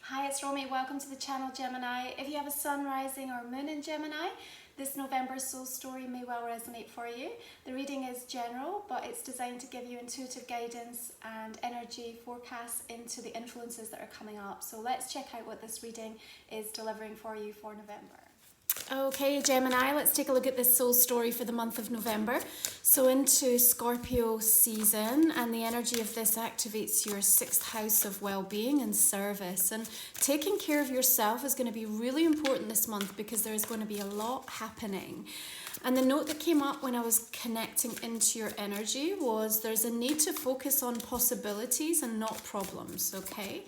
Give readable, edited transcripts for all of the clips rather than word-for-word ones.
Hi, it's Romy. Welcome to the channel, Gemini. If you have a sun, rising or moon in Gemini, this November soul story may well resonate for you. The reading is general, but it's designed to give you intuitive guidance and energy forecasts into the influences that are coming up. So let's check out what this reading is delivering for you for November. Okay, Gemini, let's take a look at this soul story for the month of November. So into Scorpio season, and the energy of this activates your 6th house of well-being and service. And taking care of yourself is going to be really important this month because there is going to be a lot happening. And the note that came up when I was connecting into your energy was there's a need to focus on possibilities and not problems, okay?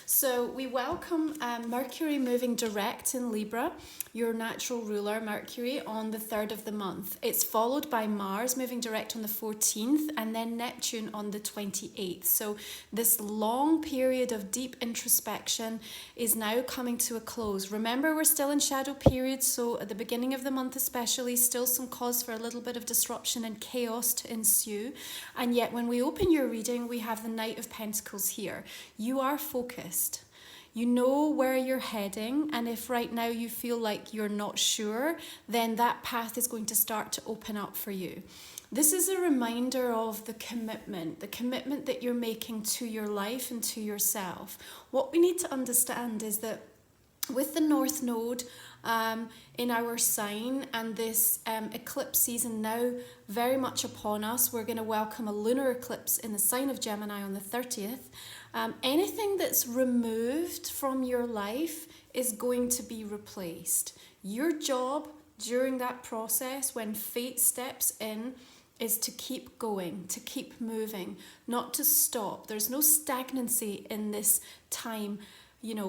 So we welcome Mercury moving direct in Libra, your natural ruler, Mercury, on the 3rd of the month. It's followed by Mars moving direct on the 14th and then Neptune on the 28th. So this long period of deep introspection is now coming to a close. Remember, we're still in shadow periods, so at the beginning of the month especially, still some cause for a little bit of disruption and chaos to ensue. And yet when we open your reading, we have the Knight of Pentacles here. You are focused. You know where you're heading, and if right now you feel like you're not sure, then that path is going to start to open up for you. This is a reminder of the commitment that you're making to your life and to yourself. What we need to understand is that with the North Node in our sign and this eclipse season now very much upon us, we're going to welcome a lunar eclipse in the sign of Gemini on the 30th. Anything that's removed from your life is going to be replaced. Your job during that process, when fate steps in, is to keep going, to keep moving, not to stop. There's no stagnancy in this time,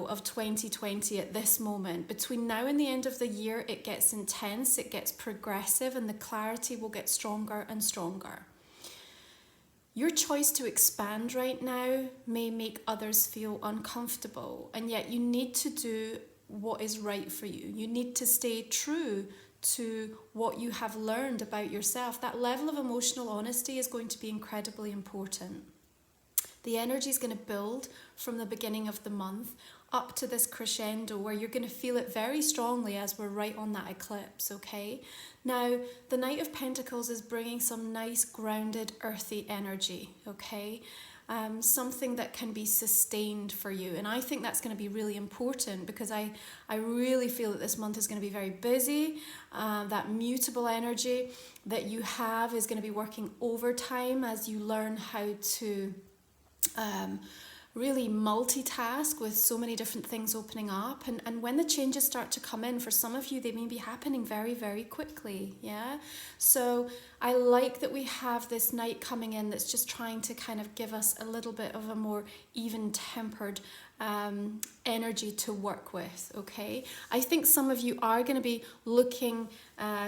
of 2020 at this moment. Between now and the end of the year, it gets intense, it gets progressive, and the clarity will get stronger and stronger. Your choice to expand right now may make others feel uncomfortable, and yet you need to do what is right for you. You need to stay true to what you have learned about yourself. That level of emotional honesty is going to be incredibly important. The energy is going to build from the beginning of the month up to this crescendo where you're going to feel it very strongly as we're right on that eclipse, okay? Now, the Knight of Pentacles is bringing some nice, grounded, earthy energy, okay? Something that can be sustained for you. And I think that's going to be really important because I really feel that this month is going to be very busy. That mutable energy that you have is going to be working overtime as you learn how to really multitask with so many different things opening up, and when the changes start to come in, for some of you they may be happening very, very quickly. So I like that we have this night coming in that's just trying to kind of give us a little bit of a more even tempered energy to work with, okay? I think some of you are going to be looking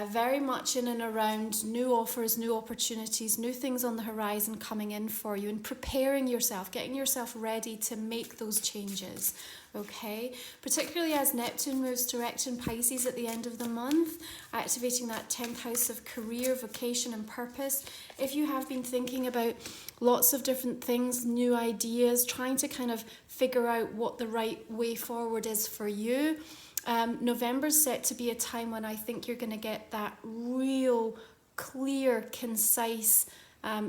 very much in and around new offers, new opportunities, new things on the horizon coming in for you, and preparing yourself, getting yourself ready to make those changes, okay? Particularly as Neptune moves direct in Pisces at the end of the month, activating that 10th house of career, vocation and purpose. If you have been thinking about lots of different things, new ideas, trying to kind of figure out what the right way forward is for you, November's set to be a time when I think you're going to get that real, clear, concise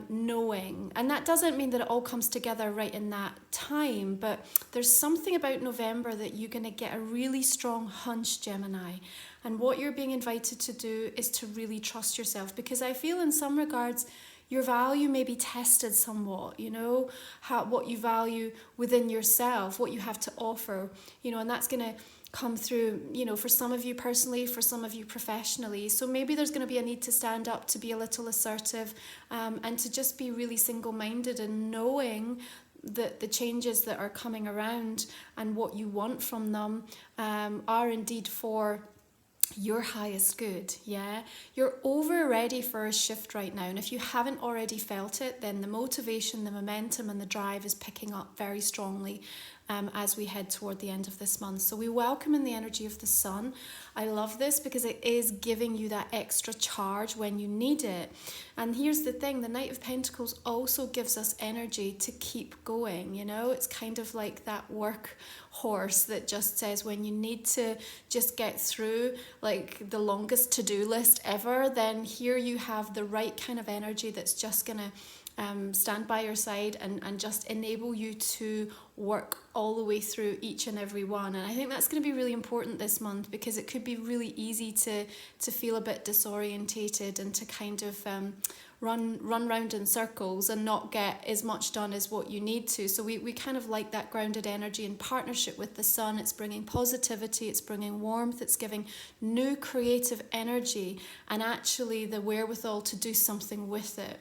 knowing. And that doesn't mean that it all comes together right in that time, but there's something about November that you're going to get a really strong hunch, Gemini. And what you're being invited to do is to really trust yourself, because I feel in some regards your value may be tested somewhat, what you value within yourself, what you have to offer, and that's going to come through, for some of you personally, for some of you professionally. So maybe there's going to be a need to stand up, to be a little assertive, and to just be really single-minded and knowing that the changes that are coming around and what you want from them are indeed for your highest good. Yeah, you're over ready for a shift right now, and if you haven't already felt it, then the motivation, the momentum and the drive is picking up very strongly as we head toward the end of this month. So we welcome in the energy of the sun. I love this because it is giving you that extra charge when you need it. And here's the thing, the Knight of Pentacles also gives us energy to keep going. You know, it's kind of like that work horse that just says when you need to just get through like the longest to-do list ever, then here you have the right kind of energy that's just gonna stand by your side and just enable you to work all the way through each and every one. And I think that's going to be really important this month, because it could be really easy to feel a bit disorientated and to kind of run round in circles and not get as much done as what you need to. So we kind of like that grounded energy in partnership with the sun. It's bringing positivity, it's bringing warmth, it's giving new creative energy and actually the wherewithal to do something with it.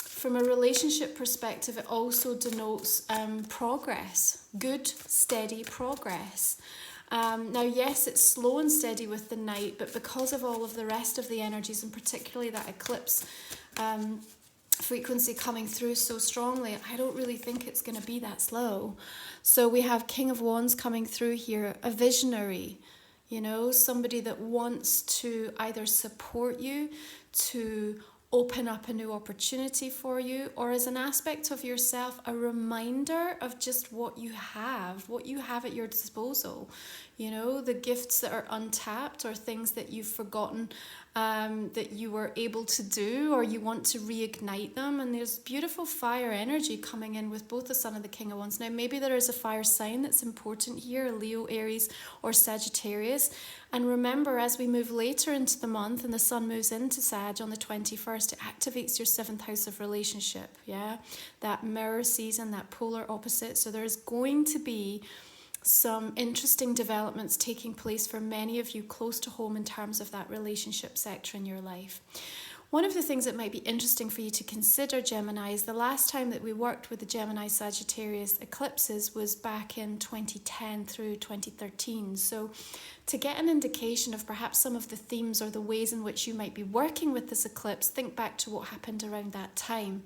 From a relationship perspective, it also denotes progress, good, steady progress. Now, yes, it's slow and steady with the Knight, but because of all of the rest of the energies, and particularly that eclipse frequency coming through so strongly, I don't really think it's going to be that slow. So we have King of Wands coming through here, a visionary, you know, somebody that wants to either support you, to open up a new opportunity for you, or as an aspect of yourself, a reminder of just what you have at your disposal. You know, the gifts that are untapped or things that you've forgotten that you were able to do, or you want to reignite them. And there's beautiful fire energy coming in with both the Sun and the King of Wands. Now, maybe there is a fire sign that's important here, Leo, Aries, or Sagittarius. And remember, as we move later into the month and the Sun moves into Sag on the 21st, it activates your 7th house of relationship. Yeah, that mirror season, that polar opposite. So there's going to be some interesting developments taking place for many of you close to home in terms of that relationship sector in your life. One of the things that might be interesting for you to consider, Gemini, is the last time that we worked with the Gemini Sagittarius eclipses was back in 2010 through 2013. So to get an indication of perhaps some of the themes or the ways in which you might be working with this eclipse, think back to what happened around that time.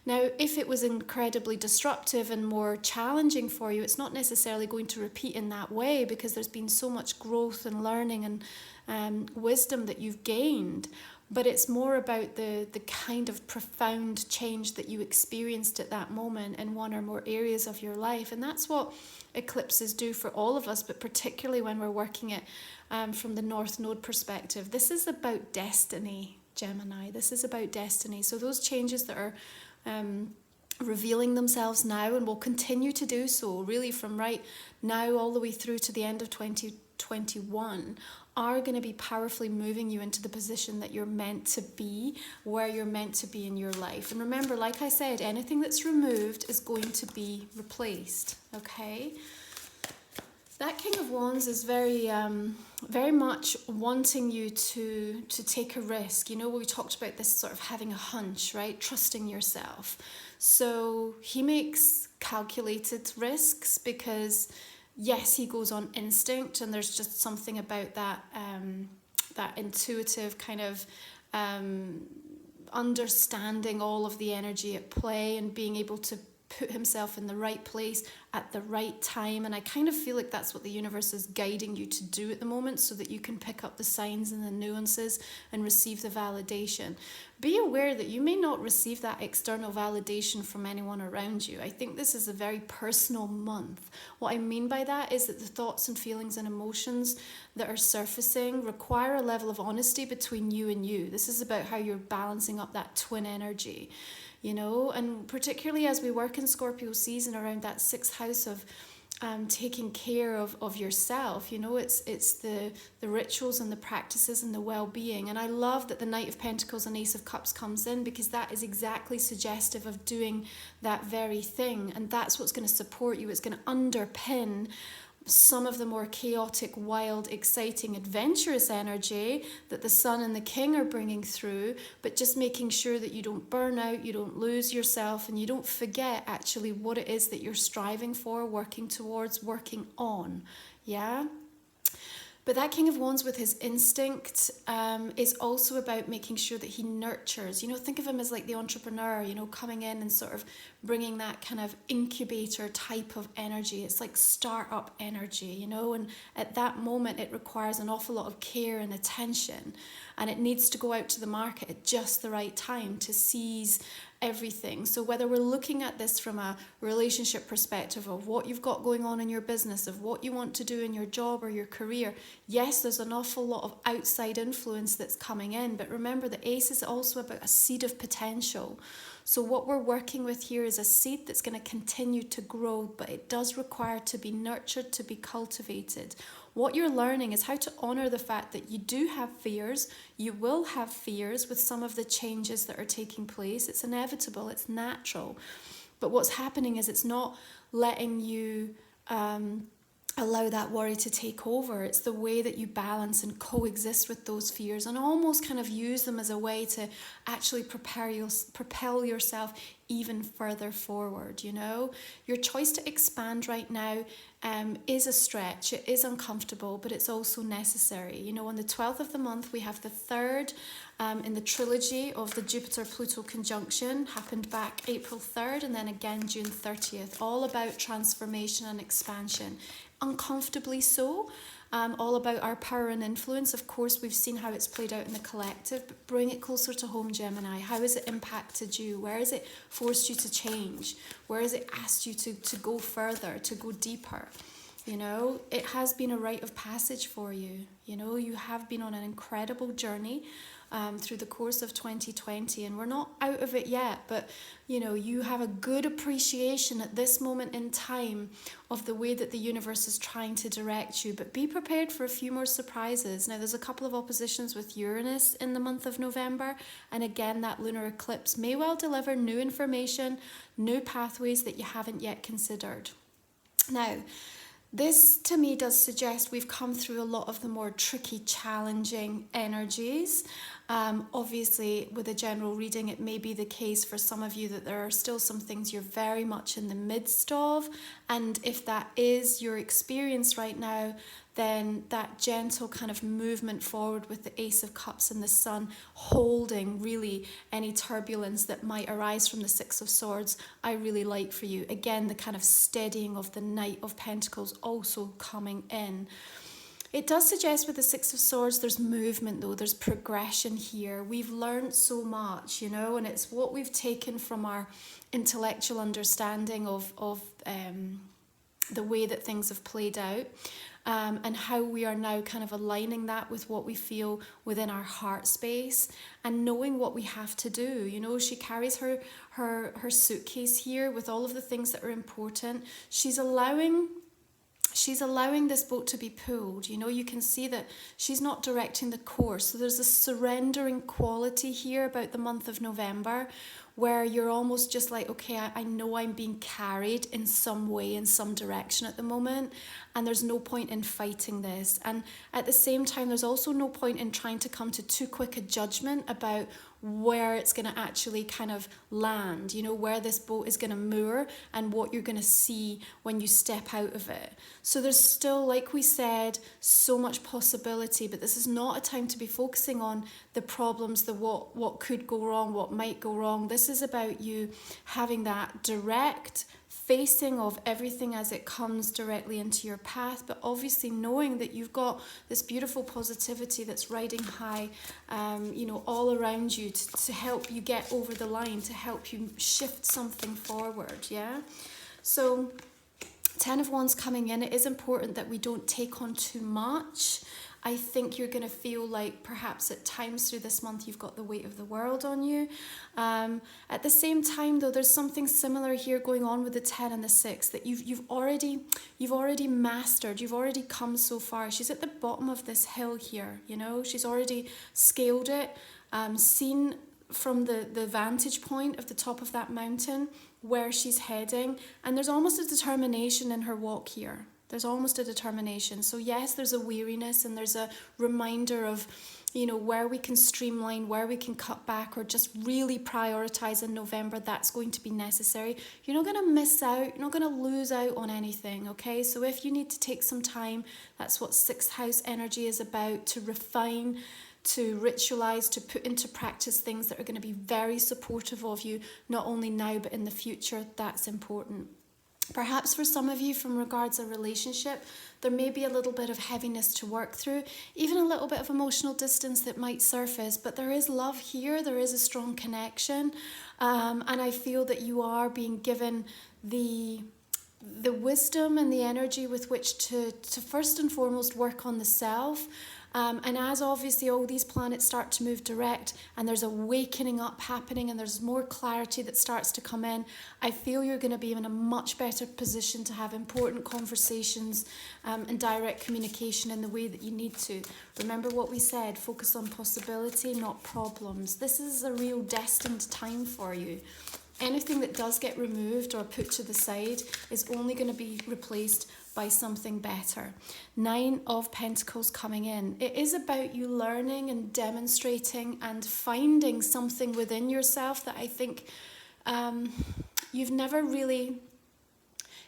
Now, if it was incredibly disruptive and more challenging for you, it's not necessarily going to repeat in that way, because there's been so much growth and learning and wisdom that you've gained. But it's more about the kind of profound change that you experienced at that moment in one or more areas of your life. And that's what eclipses do for all of us, but particularly when we're working it from the North Node perspective. This is about destiny, Gemini. This is about destiny. So those changes that are revealing themselves now and will continue to do so really from right now all the way through to the end of 2021 are going to be powerfully moving you into the position that you're meant to be, where you're meant to be in your life. And remember, like I said, anything that's removed is going to be replaced, okay? That King of Wands is very much wanting you to take a risk. You know, we talked about this sort of having a hunch, right? Trusting yourself. So he makes calculated risks because, yes, he goes on instinct, and there's just something about that that intuitive kind of understanding all of the energy at play and being able to put himself in the right place at the right time. And I kind of feel like that's what the universe is guiding you to do at the moment, so that you can pick up the signs and the nuances and receive the validation. Be aware that you may not receive that external validation from anyone around you. I think this is a very personal month. What I mean by that is that the thoughts and feelings and emotions that are surfacing require a level of honesty between you and you. This is about how you're balancing up that twin energy. You know, and particularly as we work in Scorpio season around that 6th house of taking care of yourself, you know, it's the rituals and the practices and the well-being. And I love that the Knight of Pentacles and Ace of Cups comes in, because that is exactly suggestive of doing that very thing. And that's what's going to support you. It's going to underpin some of the more chaotic, wild, exciting, adventurous energy that the Sun and the King are bringing through, but just making sure that you don't burn out, you don't lose yourself, and you don't forget actually what it is that you're striving for, working towards, working on. Yeah? But that King of Wands with his instinct is also about making sure that he nurtures. You know, think of him as like the entrepreneur, you know, coming in and sort of bringing that kind of incubator type of energy. It's like startup energy, you know, and at that moment it requires an awful lot of care and attention, and it needs to go out to the market at just the right time to seize everything. So whether we're looking at this from a relationship perspective of what you've got going on in your business, of what you want to do in your job or your career, yes, there's an awful lot of outside influence that's coming in, but remember the Ace is also about a seed of potential. So what we're working with here is a seed that's going to continue to grow, but it does require to be nurtured, to be cultivated. What you're learning is how to honor the fact that you do have fears. You will have fears with some of the changes that are taking place. It's inevitable, it's natural. But what's happening is it's not letting you allow that worry to take over. It's the way that you balance and coexist with those fears and almost kind of use them as a way to actually propel yourself even further forward, you know. Your choice to expand right now is a stretch. It is uncomfortable, but it's also necessary. You know, on the 12th of the month, we have the third in the trilogy of the Jupiter-Pluto conjunction, happened back April 3rd and then again June 30th, all about transformation and expansion. Uncomfortably so, all about our power and influence. Of course, we've seen how it's played out in the collective, but bring it closer to home, Gemini. How has it impacted you? Where has it forced you to change? Where has it asked you to go further, to go deeper? You know, it has been a rite of passage for you. You know, you have been on an incredible journey through the course of 2020, and we're not out of it yet, but you know, you have a good appreciation at this moment in time of the way that the universe is trying to direct you, but be prepared for a few more surprises. Now, there's a couple of oppositions with Uranus in the month of November, and again, that lunar eclipse may well deliver new information, new pathways that you haven't yet considered. Now, this to me does suggest we've come through a lot of the more tricky, challenging energies. Obviously, with a general reading, it may be the case for some of you that there are still some things you're very much in the midst of. And if that is your experience right now, then that gentle kind of movement forward with the Ace of Cups and the Sun holding really any turbulence that might arise from the Six of Swords, I really like for you. Again, the kind of steadying of the Knight of Pentacles also coming in. It does suggest with the Six of Swords there's movement though, there's progression here. We've learned so much, you know, and it's what we've taken from our intellectual understanding of the way that things have played out. And how we are now kind of aligning that with what we feel within our heart space and knowing what we have to do. You know, she carries her suitcase here with all of the things that are important. She's allowing this boat to be pulled. You know, you can see that she's not directing the course. So there's a surrendering quality here about the month of November, where you're almost just like, okay, I know I'm being carried in some way, in some direction at the moment, and there's no point in fighting this. And at the same time, there's also no point in trying to come to too quick a judgment about where it's going to actually kind of land, you know, where this boat is going to moor and what you're going to see when you step out of it. So there's still, like we said, so much possibility, but this is not a time to be focusing on the problems, the what could go wrong, what might go wrong. This is about you having that direct facing of everything as it comes directly into your path, but obviously knowing that you've got this beautiful positivity that's riding high, you know, all around you to help you get over the line, to help you shift something forward, yeah? So, 10 of Wands coming in, it is important that we don't take on too much. I think you're going to feel like perhaps at times through this month you've got the weight of the world on you. At the same time though, there's something similar here going on with the 10 and the 6 that you've already mastered, you've already come so far. She's at the bottom of this hill here, you know, she's already scaled it, seen from the vantage point of the top of that mountain where she's heading, and there's almost a determination in her walk here. There's almost a determination. So yes, there's a weariness and there's a reminder of you know, where we can streamline, where we can cut back, or just really prioritize in November, that's going to be necessary. You're not going to miss out, you're not going to lose out on anything, okay? So if you need to take some time, that's what 6th house energy is about, to refine, to ritualize, to put into practice things that are going to be very supportive of you, not only now but in the future. That's important. Perhaps for some of you, from regards a relationship, there may be a little bit of heaviness to work through, even a little bit of emotional distance that might surface, but there is love here, there is a strong connection, and I feel that you are being given the wisdom and the energy with which to first and foremost work on the self. And as obviously all these planets start to move direct and there's a wakening up happening and there's more clarity that starts to come in, I feel you're going to be in a much better position to have important conversations and direct communication in the way that you need to. Remember what we said, focus on possibility, not problems. This is a real destined time for you. Anything that does get removed or put to the side is only going to be replaced by something better. 9 of Pentacles coming in. It is about you learning and demonstrating and finding something within yourself that I think you've never really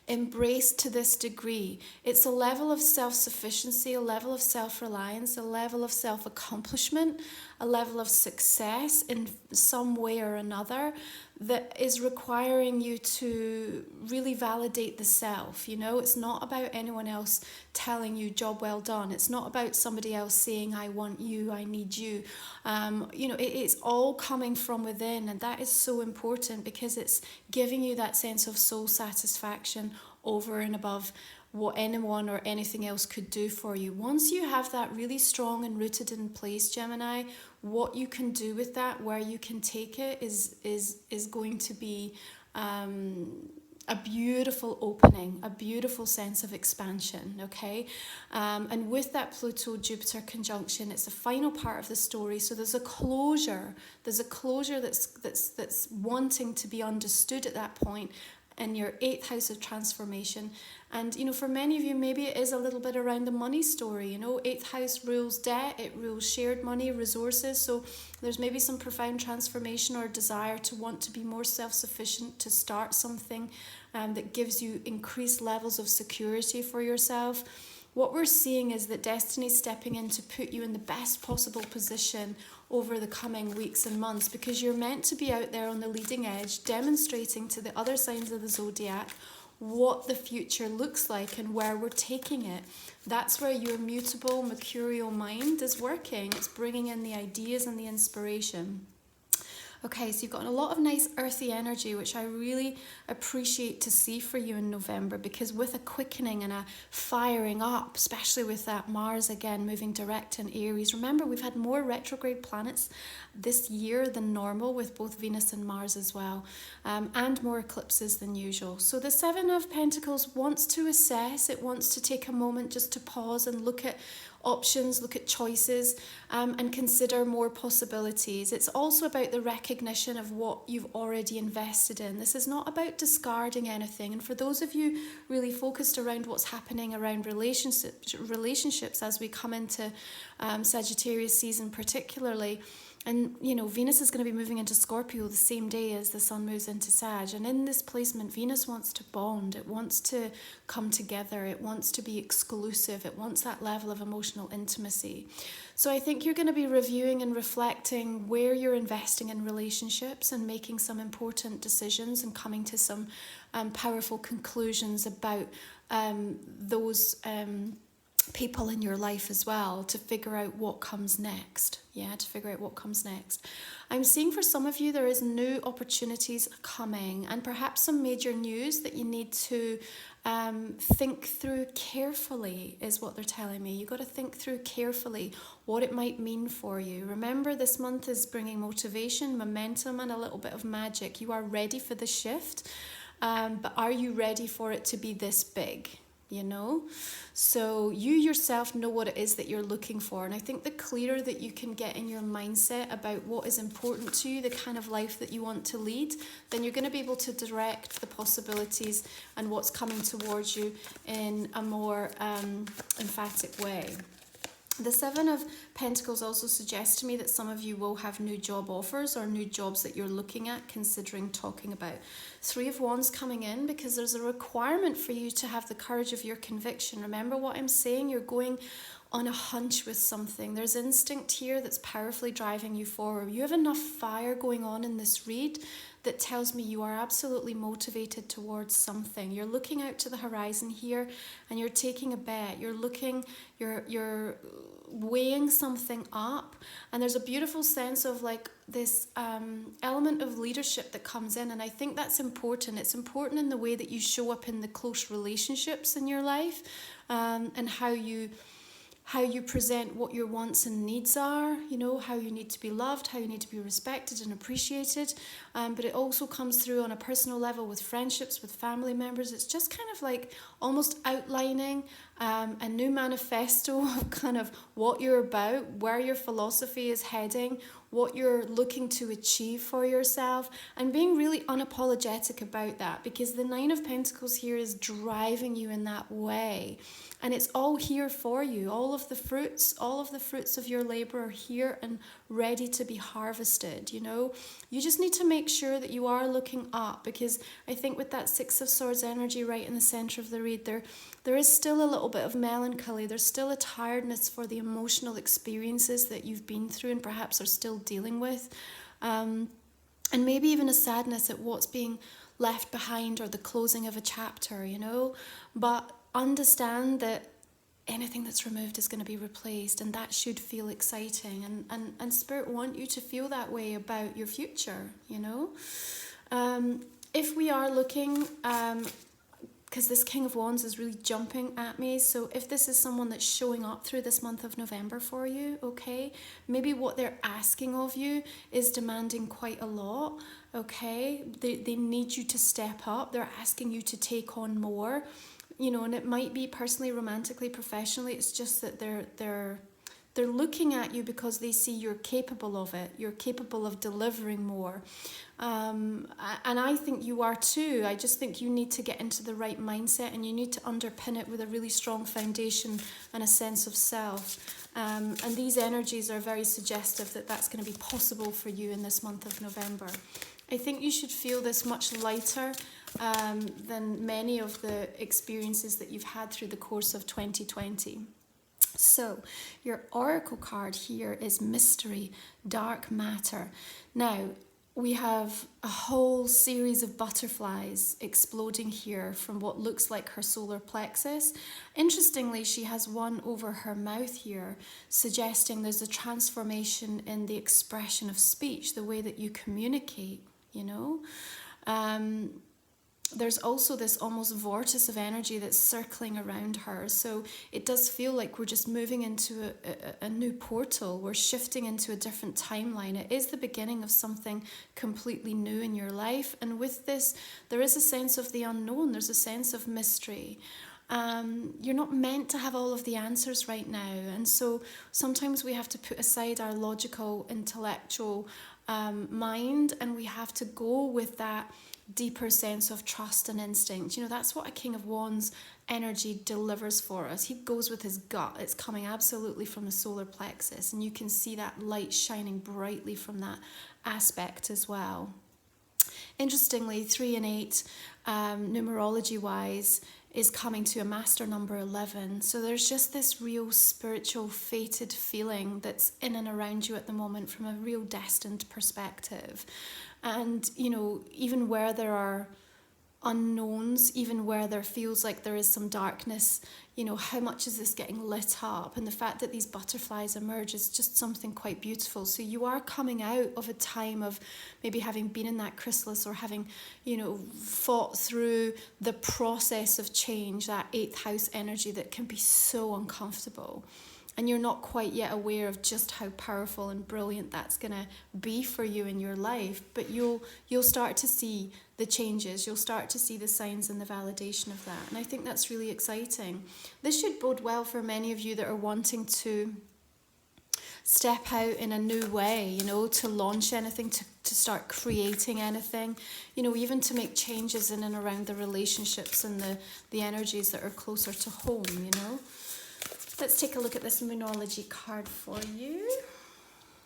embraced to this degree. It's a level of self-sufficiency, a level of self-reliance, a level of self-accomplishment, a level of success in some way or another that is requiring you to really validate the self. You know, it's not about anyone else telling you job well done. It's not about somebody else saying I want you, I need you. You know, it's all coming from within, and that is so important because it's giving you that sense of soul satisfaction over and above what anyone or anything else could do for you. Once you have that really strong and rooted in place, Gemini, what you can do with that, where you can take it is going to be a beautiful opening, a beautiful sense of expansion, okay? And with that Pluto-Jupiter conjunction, it's the final part of the story, so there's a closure that's wanting to be understood at that point in your 8th house of transformation. And, you know, for many of you, maybe it is a little bit around the money story. You know, 8th house rules debt, it rules shared money, resources. So there's maybe some profound transformation or desire to want to be more self-sufficient, to start something that gives you increased levels of security for yourself. What we're seeing is that destiny's stepping in to put you in the best possible position over the coming weeks and months, because you're meant to be out there on the leading edge, demonstrating to the other signs of the zodiac what the future looks like and where we're taking it. That's where your mutable, mercurial mind is working. It's bringing in the ideas and the inspiration. Okay, so you've got a lot of nice earthy energy, which I really appreciate to see for you in November, because with a quickening and a firing up, especially with that Mars again moving direct in Aries. Remember, we've had more retrograde planets this year than normal with both Venus and Mars as well, and more eclipses than usual. So the 7 of Pentacles wants to assess, it wants to take a moment just to pause and look at options, look at choices, and consider more possibilities. It's also about the recognition of what you've already invested in. This is not about discarding anything. And for those of you really focused around what's happening around relationships as we come into Sagittarius season particularly, and, you know, Venus is going to be moving into Scorpio the same day as the Sun moves into Sag. And in this placement, Venus wants to bond. It wants to come together. It wants to be exclusive. It wants that level of emotional intimacy. So I think you're going to be reviewing and reflecting where you're investing in relationships and making some important decisions and coming to some powerful conclusions about those people in your life as well, to figure out what comes next. I'm seeing for some of you there is new opportunities coming, and perhaps some major news that you need to think through carefully is what they're telling me. You've got to think through carefully what it might mean for you. Remember, this month is bringing motivation, momentum, and a little bit of magic. You are ready for the shift, but are you ready for it to be this big? You know, so you yourself know what it is that you're looking for, and I think the clearer that you can get in your mindset about what is important to you, the kind of life that you want to lead, then you're going to be able to direct the possibilities and what's coming towards you in a more emphatic way. The Seven of Pentacles also suggests to me that some of you will have new job offers or new jobs that you're looking at, considering talking about. Three of Wands coming in because there's a requirement for you to have the courage of your conviction. Remember what I'm saying? You're going on a hunch with something. There's instinct here that's powerfully driving you forward. You have enough fire going on in this read that tells me you are absolutely motivated towards something. You're looking out to the horizon here and you're taking a bet. You're weighing something up, and there's a beautiful sense of like this element of leadership that comes in, and I think that's important. It's important in the way that you show up in the close relationships in your life, and how you present what your wants and needs are, you know, how you need to be loved, how you need to be respected and appreciated. But it also comes through on a personal level with friendships, with family members. It's just kind of like almost outlining a new manifesto of kind of what you're about, where your philosophy is heading, what you're looking to achieve for yourself, and being really unapologetic about that, because the Nine of Pentacles here is driving you in that way. And it's all here for you. All of the fruits of your labor are here and ready to be harvested, you know. You just need to make sure that you are looking up, because I think with that Six of Swords energy right in the center of the read, there is still a little bit of melancholy. There's still a tiredness for the emotional experiences that you've been through and perhaps are still dealing with. And maybe even a sadness at what's being left behind or the closing of a chapter, you know. But understand that anything that's removed is going to be replaced, and that should feel exciting, and Spirit want you to feel that way about your future, you know. If we are looking, because this King of Wands is really jumping at me, so if this is someone that's showing up through this month of November for you, okay, maybe what they're asking of you is demanding quite a lot, okay. They need you to step up. They're asking you to take on more, you know, and it might be personally, romantically, professionally. It's just that they're looking at you because they see you're capable of it. You're capable of delivering more. And I think you are too. I just think you need to get into the right mindset, and you need to underpin it with a really strong foundation and a sense of self. And these energies are very suggestive that that's going to be possible for you in this month of November. I think you should feel this much lighter than many of the experiences that you've had through the course of 2020. So your oracle card here is Mystery, Dark Matter. Now, we have a whole series of butterflies exploding here from what looks like her solar plexus. Interestingly, she has one over her mouth here, suggesting there's a transformation in the expression of speech, the way that you communicate, you know. There's also this almost vortex of energy that's circling around her. So it does feel like we're just moving into a new portal. We're shifting into a different timeline. It is the beginning of something completely new in your life. And with this, there is a sense of the unknown. There's a sense of mystery. You're not meant to have all of the answers right now. And so sometimes we have to put aside our logical, intellectual mind, and we have to go with that deeper sense of trust and instinct. You know, that's what a King of Wands energy delivers for us. He goes with his gut. It's coming absolutely from the solar plexus, and you can see that light shining brightly from that aspect as well. Interestingly, 3 and 8, numerology wise, is coming to a master number 11. So there's just this real spiritual fated feeling that's in and around you at the moment from a real destined perspective. And, you know, even where there are unknowns, even where there feels like there is some darkness, you know, how much is this getting lit up? And the fact that these butterflies emerge is just something quite beautiful. So you are coming out of a time of maybe having been in that chrysalis, or having, you know, fought through the process of change, that 8th house energy that can be so uncomfortable. And you're not quite yet aware of just how powerful and brilliant that's going to be for you in your life. But you'll start to see the changes. You'll start to see the signs and the validation of that. And I think that's really exciting. This should bode well for many of you that are wanting to step out in a new way, you know, to launch anything, to start creating anything, you know, even to make changes in and around the relationships and the energies that are closer to home, you know. Let's take a look at this Moonology card for you.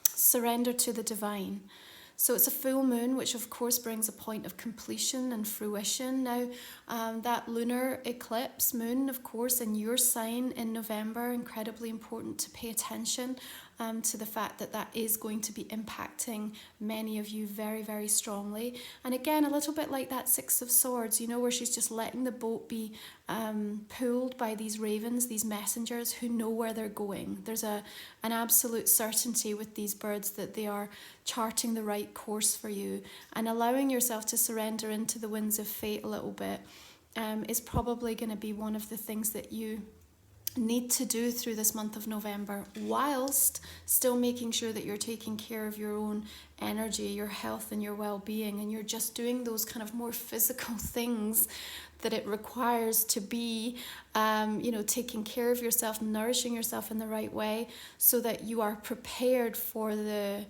Surrender to the divine. So it's a full moon, which of course brings a point of completion and fruition. Now, that lunar eclipse moon, of course, in your sign in November, incredibly important to pay attention to the fact that that is going to be impacting many of you very, very strongly. And again, a little bit like that Six of Swords, you know, where she's just letting the boat be pulled by these ravens, these messengers who know where they're going. There's an absolute certainty with these birds that they are charting the right course for you, and allowing yourself to surrender into the winds of fate a little bit is probably going to be one of the things that you need to do through this month of November, whilst still making sure that you're taking care of your own energy, your health and your well-being, and you're just doing those kind of more physical things that it requires to be, taking care of yourself, nourishing yourself in the right way, so that you are prepared for the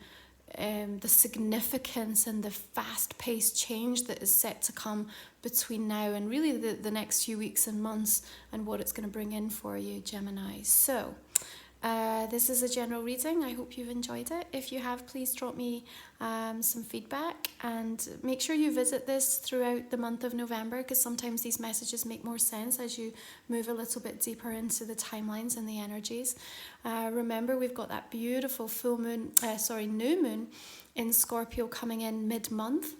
significance and the fast-paced change that is set to come between now and really the next few weeks and months, and what it's going to bring in for you, Gemini. So this is a general reading. I hope you've enjoyed it. If you have, please drop me some feedback, and make sure you visit this throughout the month of November, because sometimes these messages make more sense as you move a little bit deeper into the timelines and the energies. Remember, we've got that beautiful new moon in Scorpio coming in mid-month.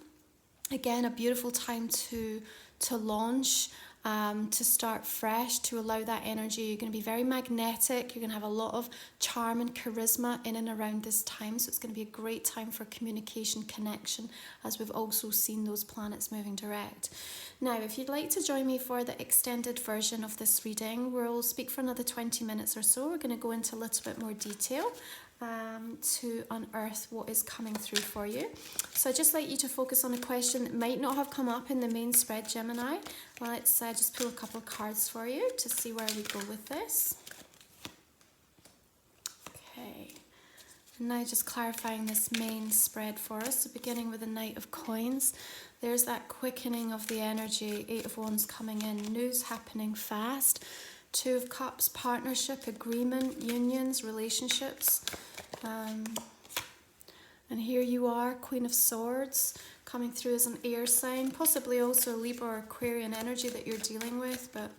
Again, a beautiful time to launch, to start fresh, to allow that energy. You're going to be very magnetic. You're going to have a lot of charm and charisma in and around this time. So it's going to be a great time for communication, connection, as we've also seen those planets moving direct. Now, if you'd like to join me for the extended version of this reading, we'll speak for another 20 minutes or so. We're going to go into a little bit more detail to unearth what is coming through for you. So I'd just like you to focus on a question that might not have come up in the main spread, Gemini. Let's just pull a couple of cards for you to see where we go with this. Okay, and now just clarifying this main spread for us. So beginning with the Knight of Coins, there's that quickening of the energy. Eight of Wands coming in, news happening fast. Two of Cups, partnership, agreement, unions, relationships. And here you are, Queen of Swords, coming through as an air sign, possibly also a Libra or Aquarian energy that you're dealing with, but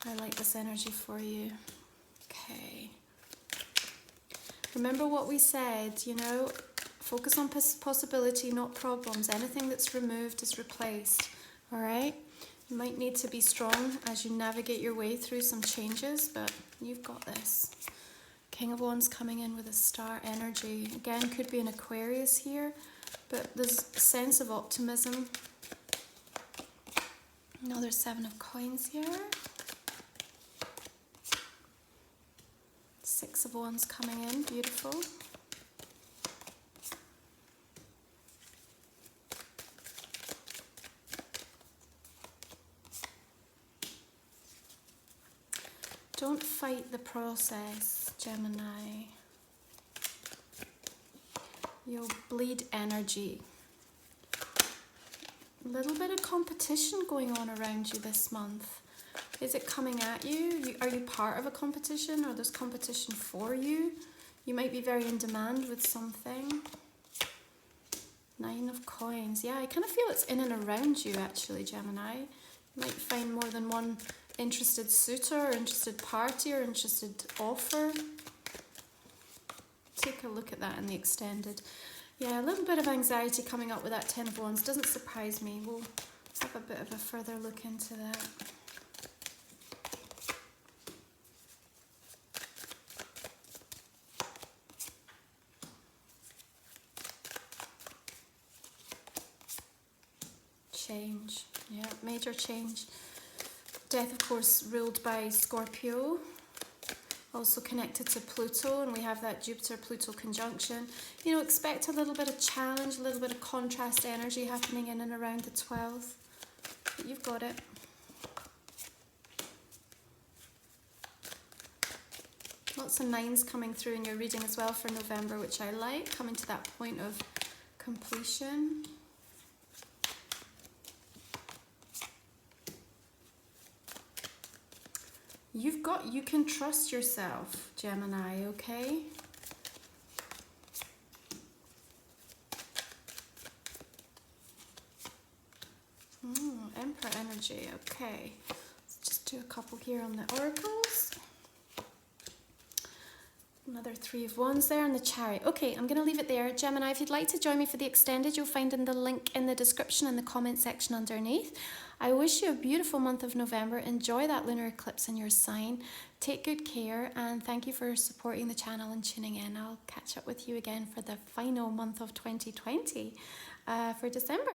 I like this energy for you. Okay. Remember what we said, focus on possibility, not problems. Anything that's removed is replaced, all right? You might need to be strong as you navigate your way through some changes, but you've got this. King of Wands coming in with a star energy. Again, could be an Aquarius here, but there's a sense of optimism. Another Seven of Coins here. Six of Wands coming in, beautiful. Don't fight the process, Gemini. You'll bleed energy. A little bit of competition going on around you this month. Is it coming at you? Are you part of a competition, or there's competition for you? You might be very in demand with something. Nine of Coins. Yeah, I kind of feel it's in and around you actually, Gemini. You might find more than one interested suitor, or interested party, or interested offer. Take a look at that in the extended. Yeah, a little bit of anxiety coming up with that Ten of Wands. Doesn't surprise me. We'll have a bit of a further look into that. Change. Yeah, major change. Death, of course, ruled by Scorpio, also connected to Pluto, and we have that Jupiter-Pluto conjunction. Expect a little bit of challenge, a little bit of contrast energy happening in and around the 12th, but you've got it. Lots of nines coming through in your reading as well for November, which I like, coming to that point of completion. You can trust yourself, Gemini, okay? Emperor energy, okay. Let's just do a couple here on the oracles. Another 3 of Wands there and the Chariot. Okay, I'm going to leave it there. Gemini, if you'd like to join me for the extended, you'll find in the link in the description and the comment section underneath. I wish you a beautiful month of November. Enjoy that lunar eclipse in your sign. Take good care, and thank you for supporting the channel and tuning in. I'll catch up with you again for the final month of 2020 for December.